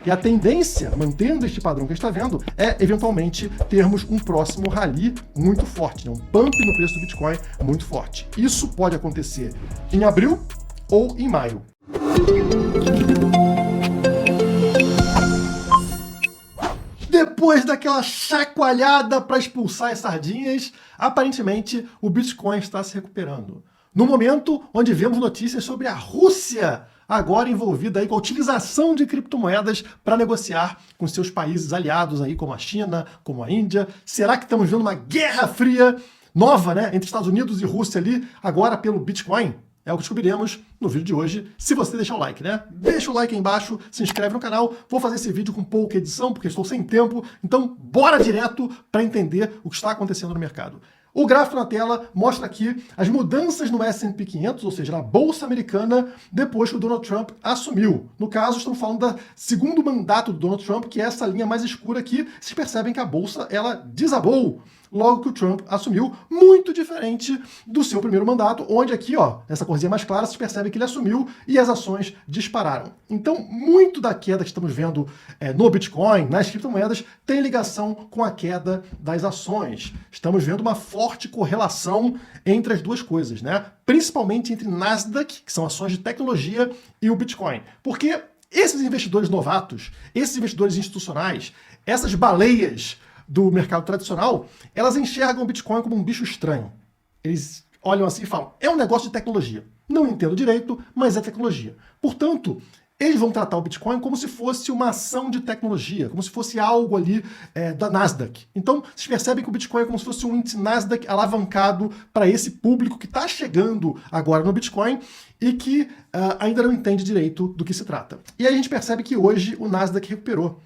E a tendência, mantendo este padrão que a gente está vendo, é eventualmente termos um próximo rally muito forte, né? Um pump no preço do Bitcoin muito forte. Isso pode acontecer em abril ou em maio. Depois daquela chacoalhada para expulsar as sardinhas, aparentemente o Bitcoin está se recuperando. No momento onde vemos notícias sobre a Rússia agora envolvida aí com a utilização de criptomoedas para negociar com seus países aliados aí, como a China, como a Índia. Será que estamos vendo uma guerra fria nova, né, entre Estados Unidos e Rússia ali, agora pelo Bitcoin? É o que descobriremos no vídeo de hoje, se você deixar o like, né? Deixa o like aí embaixo, se inscreve no canal. Vou fazer esse vídeo com pouca edição, porque estou sem tempo. Então, bora direto para entender o que está acontecendo no mercado. O gráfico na tela mostra aqui as mudanças no S&P 500, ou seja, na Bolsa Americana, depois que o Donald Trump assumiu. No caso, estamos falando do segundo mandato do Donald Trump, que é essa linha mais escura aqui. Vocês percebem que a Bolsa, ela desabou logo que o Trump assumiu, muito diferente do seu primeiro mandato, onde aqui, ó, nessa corzinha mais clara, vocês percebem que ele assumiu e as ações dispararam. Então, muito da queda que estamos vendo no Bitcoin, nas criptomoedas, tem ligação com a queda das ações. Estamos vendo uma forte correlação entre as duas coisas, né? Principalmente entre Nasdaq, que são ações de tecnologia, e o Bitcoin. Porque esses investidores novatos, esses investidores institucionais, essas baleias do mercado tradicional, elas enxergam o Bitcoin como um bicho estranho. Eles olham assim e falam, é um negócio de tecnologia. Não entendo direito, mas é tecnologia. Portanto, eles vão tratar o Bitcoin como se fosse uma ação de tecnologia, como se fosse algo ali da Nasdaq. Então, vocês percebem que o Bitcoin é como se fosse um índice Nasdaq alavancado para esse público que está chegando agora no Bitcoin e que ainda não entende direito do que se trata. E aí a gente percebe que hoje o Nasdaq recuperou.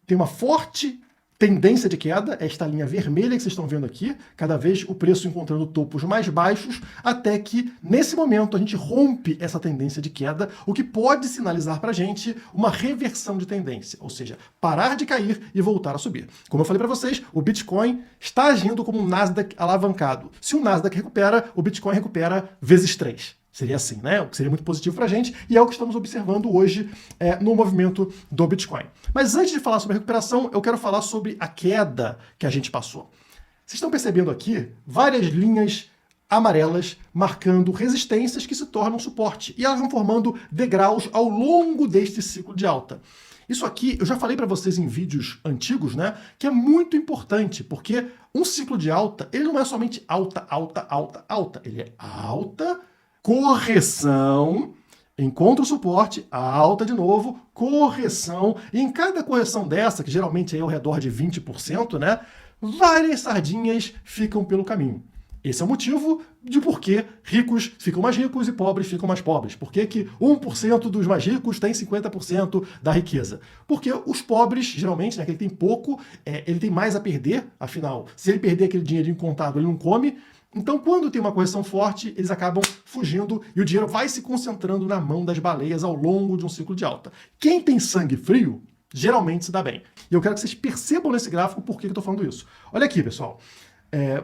Tem uma forte tendência de queda, esta linha vermelha que vocês estão vendo aqui, cada vez o preço encontrando topos mais baixos, até que, nesse momento, a gente rompe essa tendência de queda, o que pode sinalizar para a gente uma reversão de tendência, ou seja, parar de cair e voltar a subir. Como eu falei para vocês, o Bitcoin está agindo como um Nasdaq alavancado. Se o Nasdaq recupera, o Bitcoin recupera vezes 3. Seria assim, né? O que seria muito positivo para a gente, e é o que estamos observando hoje no movimento do Bitcoin. Mas antes de falar sobre a recuperação, eu quero falar sobre a queda que a gente passou. Vocês estão percebendo aqui várias linhas amarelas marcando resistências que se tornam suporte, e elas vão formando degraus ao longo deste ciclo de alta. Isso aqui, eu já falei para vocês em vídeos antigos, né, que é muito importante, porque um ciclo de alta, ele não é somente alta, alta, alta, alta, ele é alta, correção, encontra o suporte, alta de novo, correção, e em cada correção dessa, que geralmente é ao redor de 20%, né, várias sardinhas ficam pelo caminho. Esse é o motivo de por que ricos ficam mais ricos e pobres ficam mais pobres. Por que 1% dos mais ricos tem 50% da riqueza? Porque os pobres, geralmente, né, que ele tem pouco, ele tem mais a perder, afinal, se ele perder aquele dinheirinho contado, ele não come. Então, quando tem uma correção forte, eles acabam fugindo e o dinheiro vai se concentrando na mão das baleias ao longo de um ciclo de alta. Quem tem sangue frio, geralmente se dá bem. E eu quero que vocês percebam nesse gráfico por que eu estou falando isso. Olha aqui, pessoal.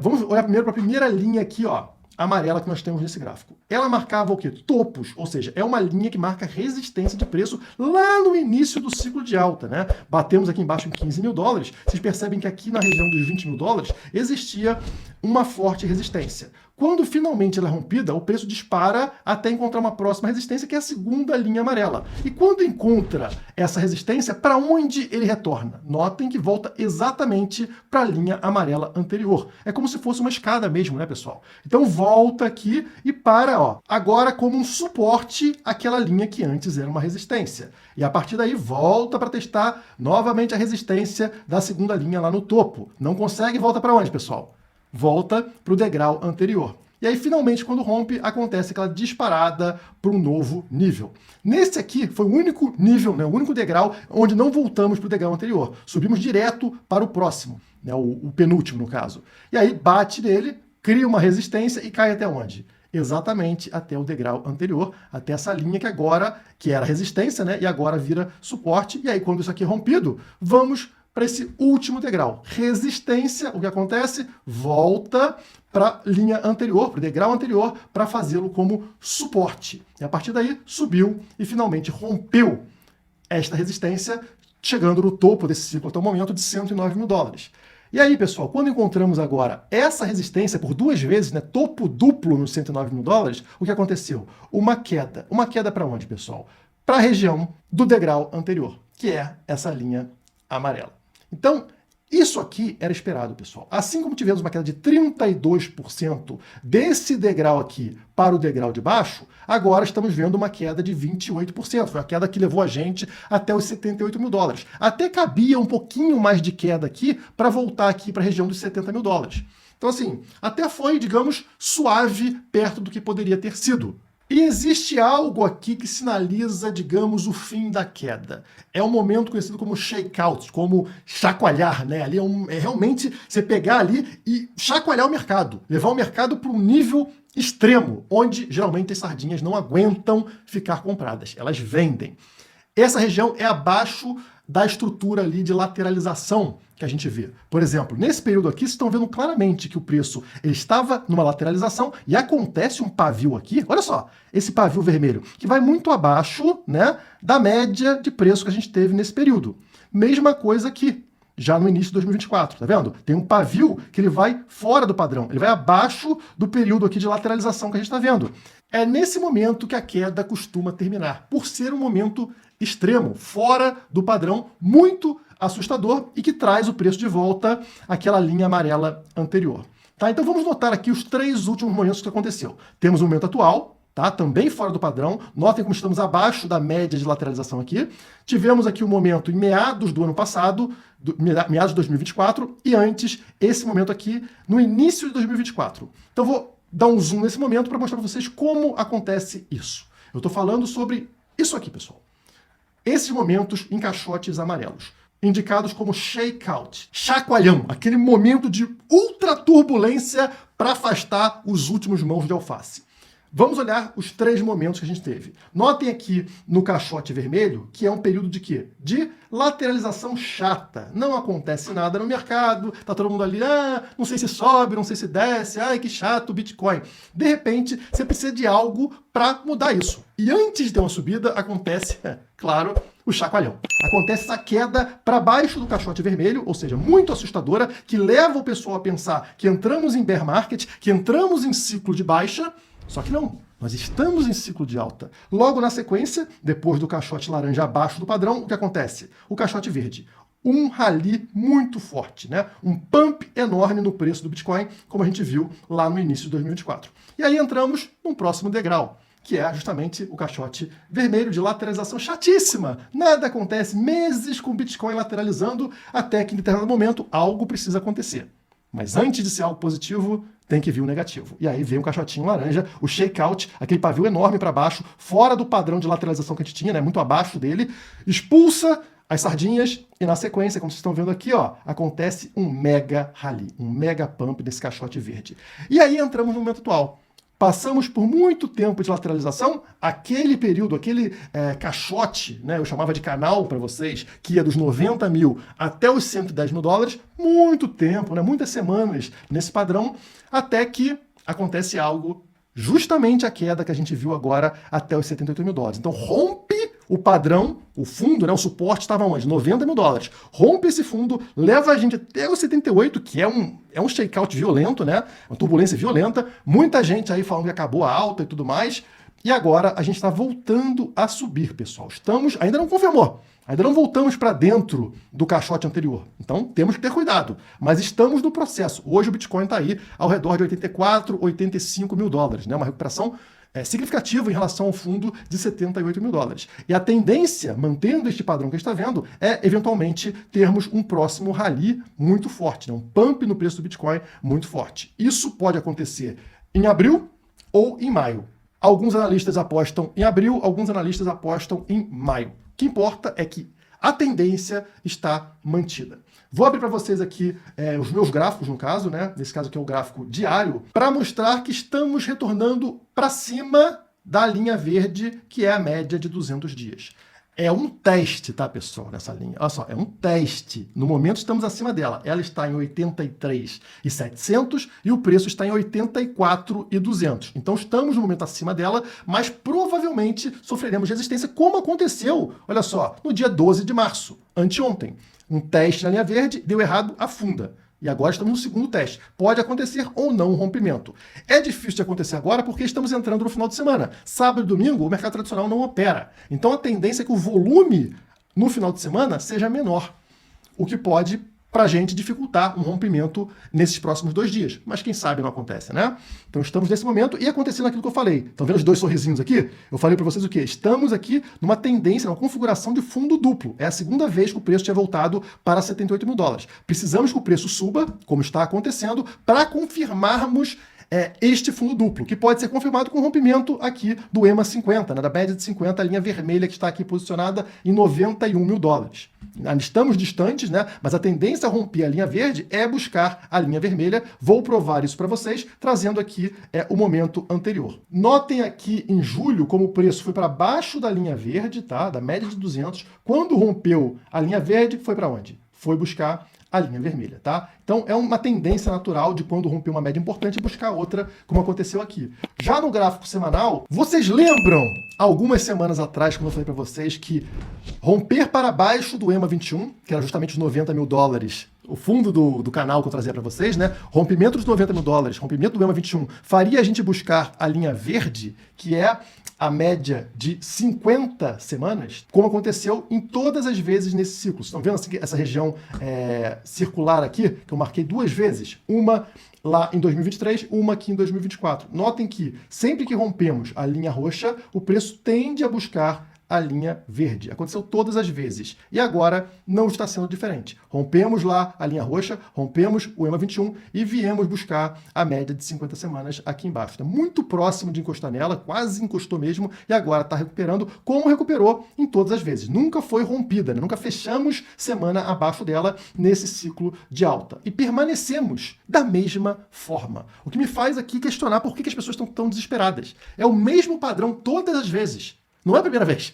Vamos olhar primeiro para a primeira linha aqui, ó, amarela que nós temos nesse gráfico. Ela marcava o quê? Topos, ou seja, é uma linha que marca resistência de preço lá no início do ciclo de alta, né? Batemos aqui embaixo em 15 mil dólares, vocês percebem que aqui na região dos 20 mil dólares existia uma forte resistência. Quando finalmente ela é rompida, o preço dispara até encontrar uma próxima resistência, que é a segunda linha amarela. E quando encontra essa resistência, para onde ele retorna? Notem que volta exatamente para a linha amarela anterior. É como se fosse uma escada mesmo, né, pessoal? Então volta aqui e para, ó, agora como um suporte àquela linha que antes era uma resistência. E a partir daí volta para testar novamente a resistência da segunda linha lá no topo. Não consegue, volta para onde, pessoal? Volta para o degrau anterior. E aí, finalmente, quando rompe, acontece aquela disparada para um novo nível. Nesse aqui, foi o único nível, né, o único degrau onde não voltamos para o degrau anterior. Subimos direto para o próximo, né, o penúltimo, no caso. E aí, bate nele, cria uma resistência e cai até onde? Exatamente até o degrau anterior, até essa linha que era resistência, né, e agora vira suporte. E aí, quando isso aqui é rompido, vamos para esse último degrau. Resistência, o que acontece? Volta para a linha anterior, para o degrau anterior, para fazê-lo como suporte. E a partir daí, subiu e finalmente rompeu esta resistência, chegando no topo desse ciclo até o momento de 109 mil dólares. E aí, pessoal, quando encontramos agora essa resistência por duas vezes, né, topo duplo nos 109 mil dólares, o que aconteceu? Uma queda. Uma queda para onde, pessoal? Para a região do degrau anterior, que é essa linha amarela. Então, isso aqui era esperado, pessoal. Assim como tivemos uma queda de 32% desse degrau aqui para o degrau de baixo, agora estamos vendo uma queda de 28%. Foi a queda que levou a gente até os 78 mil dólares. Até cabia um pouquinho mais de queda aqui para voltar aqui para a região dos 70 mil dólares. Então, assim, até foi, digamos, suave perto do que poderia ter sido. E existe algo aqui que sinaliza, digamos, o fim da queda. É um momento conhecido como shakeout, como chacoalhar, né? Ali é realmente você pegar ali e chacoalhar o mercado, levar o mercado para um nível extremo, onde geralmente as sardinhas não aguentam ficar compradas, elas vendem. Essa região é abaixo da estrutura ali de lateralização que a gente vê. Por exemplo, nesse período aqui, vocês estão vendo claramente que o preço ele estava numa lateralização e acontece um pavio aqui, olha só, esse pavio vermelho, que vai muito abaixo, né, da média de preço que a gente teve nesse período. Mesma coisa aqui, já no início de 2024, tá vendo? Tem um pavio que ele vai fora do padrão, ele vai abaixo do período aqui de lateralização que a gente está vendo. É nesse momento que a queda costuma terminar, por ser um momento extremo, fora do padrão, muito assustador e que traz o preço de volta àquela linha amarela anterior. Tá? Então vamos notar aqui os três últimos momentos que aconteceu. Temos o momento atual, tá? Também fora do padrão. Notem como estamos abaixo da média de lateralização aqui. Tivemos aqui o momento em meados do ano passado, meados de 2024, e antes esse momento aqui no início de 2024. Então vou dar um zoom nesse momento para mostrar para vocês como acontece isso. Eu estou falando sobre isso aqui, pessoal. Esses momentos em caixotes amarelos, indicados como shakeout, chacoalhão, aquele momento de ultra turbulência para afastar os últimos mãos de alface. Vamos olhar os três momentos que a gente teve. Notem aqui no caixote vermelho que é um período de quê? De lateralização chata. Não acontece nada no mercado, tá todo mundo ali, não sei se sobe, não sei se desce, ai que chato o Bitcoin. De repente, você precisa de algo para mudar isso. E antes de ter uma subida, acontece, claro, o chacoalhão. Acontece essa queda para baixo do caixote vermelho, ou seja, muito assustadora, que leva o pessoal a pensar que entramos em bear market, que entramos em ciclo de baixa. Só que não, nós estamos em ciclo de alta. Logo na sequência, depois do caixote laranja abaixo do padrão, o que acontece? O caixote verde. Um rally muito forte, né? Um pump enorme no preço do Bitcoin, como a gente viu lá no início de 2024. E aí entramos num próximo degrau, que é justamente o caixote vermelho de lateralização chatíssima. Nada acontece, meses com o Bitcoin lateralizando, até que em determinado momento algo precisa acontecer. Mas antes de ser algo positivo, tem que vir o negativo. E aí vem um caixotinho laranja, o shakeout, aquele pavio enorme para baixo, fora do padrão de lateralização que a gente tinha, né, muito abaixo dele, expulsa as sardinhas e na sequência, como vocês estão vendo aqui, ó, acontece um mega rally, um mega pump desse caixote verde. E aí entramos no momento atual. Passamos por muito tempo de lateralização, aquele período, aquele caixote, né, eu chamava de canal para vocês, que ia dos 90 mil até os 110 mil dólares, muito tempo, né, muitas semanas nesse padrão, até que acontece algo, justamente a queda que a gente viu agora até os 78 mil dólares. Então rompe o padrão, o fundo, né, o suporte estava onde? 90 mil dólares. Rompe esse fundo, leva a gente até os 78, que é um shakeout violento, né? Uma turbulência violenta. Muita gente aí falando que acabou a alta e tudo mais. E agora a gente está voltando a subir, pessoal. Ainda não confirmou. Ainda não voltamos para dentro do caixote anterior. Então temos que ter cuidado. Mas estamos no processo. Hoje o Bitcoin está aí ao redor de 84, 85 mil dólares, né? Uma recuperação significativo em relação ao fundo de 78 mil dólares. E a tendência, mantendo este padrão que a gente está vendo, é eventualmente termos um próximo rally muito forte, né? Um pump no preço do Bitcoin muito forte. Isso pode acontecer em abril ou em maio. Alguns analistas apostam em abril, alguns analistas apostam em maio. O que importa é que a tendência está mantida. Vou abrir para vocês aqui os meus gráficos, no caso, né? Nesse caso aqui é o gráfico diário, para mostrar que estamos retornando para cima da linha verde, que é a média de 200 dias. É um teste, tá, pessoal, nessa linha. Olha só, é um teste. No momento estamos acima dela. Ela está em 83.700 e o preço está em 84.200. Então estamos no momento acima dela, mas provavelmente sofreremos resistência, como aconteceu, olha só, no dia 12 de março, anteontem. Um teste na linha verde, deu errado, afunda. E agora estamos no segundo teste. Pode acontecer ou não um rompimento. É difícil de acontecer agora porque estamos entrando no final de semana. Sábado e domingo, o mercado tradicional não opera. Então a tendência é que o volume no final de semana seja menor. O que pode, para a gente, dificultar um rompimento nesses próximos 2 dias. Mas quem sabe não acontece, né? Então estamos nesse momento e acontecendo aquilo que eu falei. Estão vendo os 2 sorrisinhos aqui? Eu falei para vocês o quê? Estamos aqui numa tendência, numa configuração de fundo duplo. É a segunda vez que o preço tinha voltado para 78 mil dólares. Precisamos que o preço suba, como está acontecendo, para confirmarmos este fundo duplo, que pode ser confirmado com o rompimento aqui do EMA 50, né, da média de 50, a linha vermelha que está aqui posicionada em 91 mil dólares. Estamos distantes, né, mas a tendência a romper a linha verde é buscar a linha vermelha. Vou provar isso para vocês, trazendo aqui o momento anterior. Notem aqui em julho como o preço foi para baixo da linha verde, tá, da média de 200. Quando rompeu a linha verde, foi para onde? Foi buscar a linha vermelha, tá? Então é uma tendência natural de quando romper uma média importante buscar outra, como aconteceu aqui. Já no gráfico semanal, vocês lembram algumas semanas atrás, quando eu falei para vocês que romper para baixo do EMA 21, que era justamente os 90 mil dólares, o fundo do canal que eu trazia para vocês, né? Rompimento dos 90 mil dólares, rompimento do EMA 21, faria a gente buscar a linha verde, que é a média de 50 semanas, como aconteceu em todas as vezes nesse ciclo. Vocês estão vendo essa região circular aqui, que eu marquei 2 vezes? Uma lá em 2023, uma aqui em 2024. Notem que sempre que rompemos a linha roxa, o preço tende a buscar a linha verde. Aconteceu todas as vezes. E agora não está sendo diferente. Rompemos lá a linha roxa, rompemos o EMA 21 e viemos buscar a média de 50 semanas aqui embaixo. Está muito próximo de encostar nela, quase encostou mesmo, e agora está recuperando como recuperou em todas as vezes. Nunca foi rompida, né? Nunca fechamos semana abaixo dela nesse ciclo de alta. E permanecemos da mesma forma. O que me faz aqui questionar por que as pessoas estão tão desesperadas. É o mesmo padrão todas as vezes. Não é a primeira vez.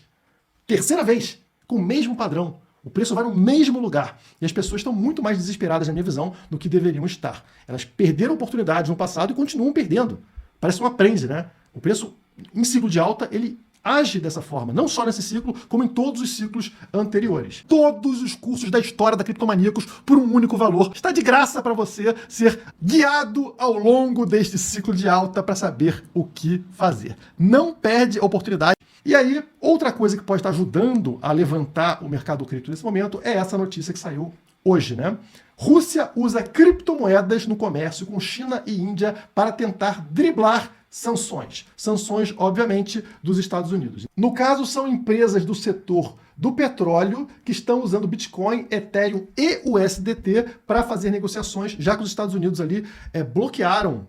Terceira vez, com o mesmo padrão. O preço vai no mesmo lugar. E as pessoas estão muito mais desesperadas, na minha visão, do que deveriam estar. Elas perderam oportunidades no passado e continuam perdendo. Parece um aprende, né? O preço, em ciclo de alta, ele age dessa forma. Não só nesse ciclo, como em todos os ciclos anteriores. Todos os cursos da história da Criptomaníacos por um único valor. Está de graça para você ser guiado ao longo deste ciclo de alta para saber o que fazer. Não perde a oportunidade. E aí, outra coisa que pode estar ajudando a levantar o mercado cripto nesse momento é essa notícia que saiu hoje, né? Rússia usa criptomoedas no comércio com China e Índia para tentar driblar sanções. Sanções, obviamente, dos Estados Unidos. No caso, são empresas do setor do petróleo que estão usando Bitcoin, Ethereum e USDT para fazer negociações, já que os Estados Unidos ali bloquearam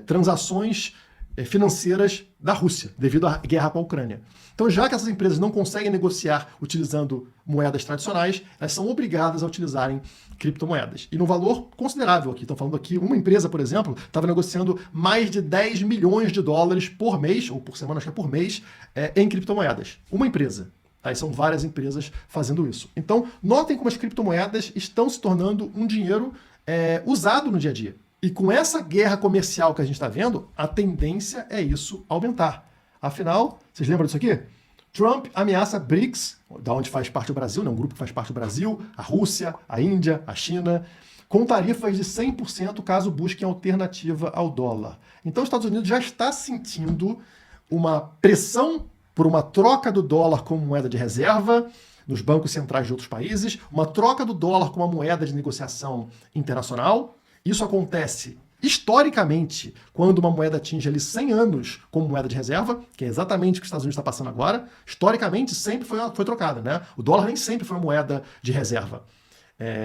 transações financeiras da Rússia, devido à guerra com a Ucrânia. Então, já que essas empresas não conseguem negociar utilizando moedas tradicionais, elas são obrigadas a utilizarem criptomoedas. E num valor considerável aqui. Estão falando aqui, uma empresa, por exemplo, estava negociando mais de 10 milhões de dólares por mês, ou por semana, acho que é por mês, em criptomoedas. Uma empresa. Aí são várias empresas fazendo isso. Então, notem como as criptomoedas estão se tornando um dinheiro usado no dia a dia. E com essa guerra comercial que a gente está vendo, a tendência é isso aumentar. Afinal, vocês lembram disso aqui? Trump ameaça BRICS, da onde faz parte o Brasil, né? Um grupo que faz parte do Brasil, a Rússia, a Índia, a China, com tarifas de 100% caso busquem alternativa ao dólar. Então os Estados Unidos já está sentindo uma pressão por uma troca do dólar como moeda de reserva nos bancos centrais de outros países, uma troca do dólar como uma moeda de negociação internacional. Isso acontece historicamente quando uma moeda atinge ali 100 anos como moeda de reserva, que é exatamente o que os Estados Unidos está passando agora. Historicamente sempre foi trocada, né? O dólar nem sempre foi uma moeda de reserva.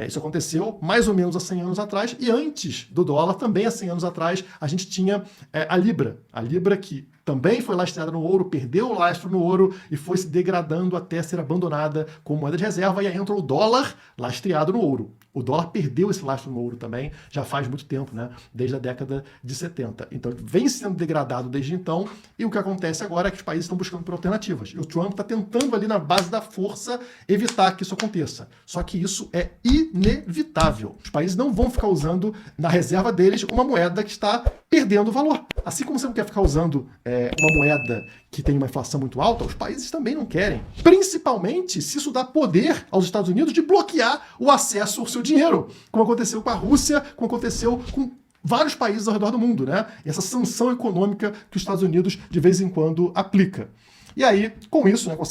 Isso aconteceu mais ou menos há 100 anos atrás, e antes do dólar, também há 100 anos atrás, a gente tinha a Libra. A Libra que também foi lastreada no ouro, perdeu o lastro no ouro e foi se degradando até ser abandonada como moeda de reserva, e aí entrou o dólar lastreado no ouro. O dólar perdeu esse lastro no ouro também, já faz muito tempo, né? Desde a década de 70. Então, vem sendo degradado desde então, e o que acontece agora é que os países estão buscando por alternativas. E o Trump está tentando ali, na base da força, evitar que isso aconteça. Só que isso é inevitável. Os países não vão ficar usando na reserva deles uma moeda que está perdendo valor. Assim como você não quer ficar usando uma moeda que tem uma inflação muito alta, os países também não querem. Principalmente se isso dá poder aos Estados Unidos de bloquear o acesso ao seu dinheiro, como aconteceu com a Rússia, como aconteceu com vários países ao redor do mundo, né? E essa sanção econômica que os Estados Unidos de vez em quando aplica. E aí, com isso, né, com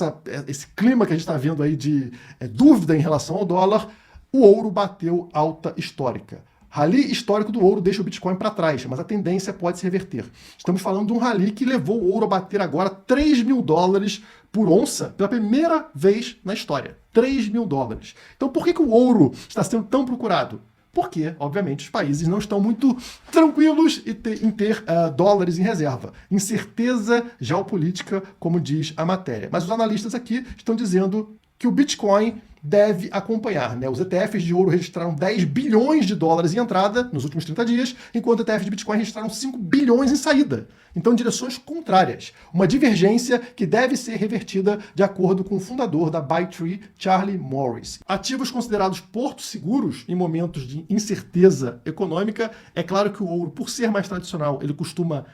esse clima que a gente está vendo aí de dúvida em relação ao dólar, o ouro bateu alta histórica. Rally histórico do ouro deixa o Bitcoin para trás, mas a tendência pode se reverter. Estamos falando de um rally que levou o ouro a bater agora $3.000 por onça pela primeira vez na história. $3.000. Então por que o ouro está sendo tão procurado? Porque, obviamente, os países não estão muito tranquilos em ter dólares em reserva. Incerteza geopolítica, como diz a matéria. Mas os analistas aqui estão dizendo que o Bitcoin deve acompanhar, né? Os ETFs de ouro registraram $10 bilhões em entrada nos últimos 30 dias, enquanto os ETFs de Bitcoin registraram 5 bilhões em saída. Então, direções contrárias. Uma divergência que deve ser revertida de acordo com o fundador da ByteTree, Charlie Morris. Ativos considerados portos seguros em momentos de incerteza econômica, é claro que o ouro, por ser mais tradicional, ele costuma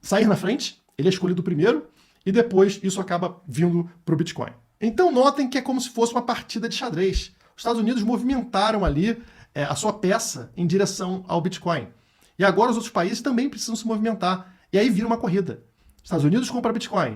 sair na frente, ele é escolhido primeiro, e depois isso acaba vindo para o Bitcoin. Então notem que é como se fosse uma partida de xadrez. Os Estados Unidos movimentaram ali a sua peça em direção ao Bitcoin. E agora os outros países também precisam se movimentar. E aí vira uma corrida. Os Estados Unidos compram Bitcoin.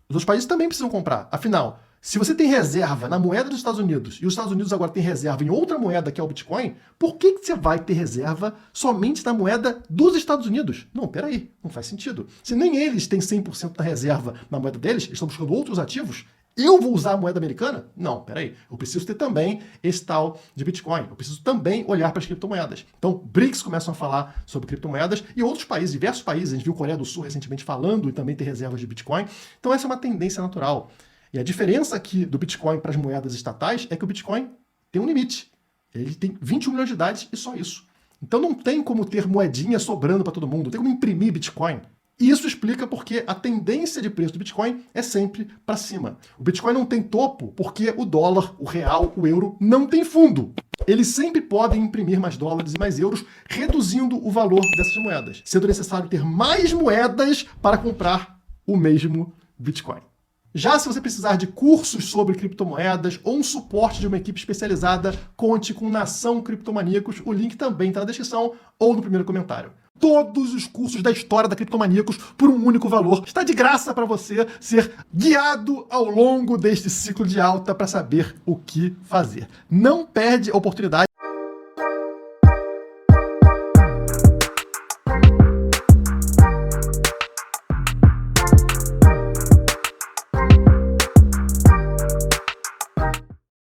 Os outros países também precisam comprar. Afinal, se você tem reserva na moeda dos Estados Unidos e os Estados Unidos agora tem reserva em outra moeda que é o Bitcoin, por que você vai ter reserva somente na moeda dos Estados Unidos? Não, peraí, não faz sentido. Se nem eles têm 100% da reserva na moeda deles, eles estão buscando outros ativos, eu vou usar a moeda americana? Não, peraí. Eu preciso ter também esse tal de Bitcoin. Eu preciso também olhar para as criptomoedas. Então, BRICS começam a falar sobre criptomoedas e outros países, diversos países, a gente viu Coreia do Sul recentemente falando e também ter reservas de Bitcoin. Então, essa é uma tendência natural. E a diferença aqui do Bitcoin para as moedas estatais é que o Bitcoin tem um limite. Ele tem 21 milhões de unidades e só isso. Então, não tem como ter moedinha sobrando para todo mundo, não tem como imprimir Bitcoin. E isso explica porque a tendência de preço do Bitcoin é sempre para cima. O Bitcoin não tem topo porque o dólar, o real, o euro não tem fundo. Eles sempre podem imprimir mais dólares e mais euros, reduzindo o valor dessas moedas, sendo necessário ter mais moedas para comprar o mesmo Bitcoin. Já se você precisar de cursos sobre criptomoedas ou um suporte de uma equipe especializada, conte com Nação Criptomaníacos. O link também está na descrição ou no primeiro comentário. Todos os cursos da história da Criptomaníacos por um único valor. Está de graça para você ser guiado ao longo deste ciclo de alta para saber o que fazer. Não perde a oportunidade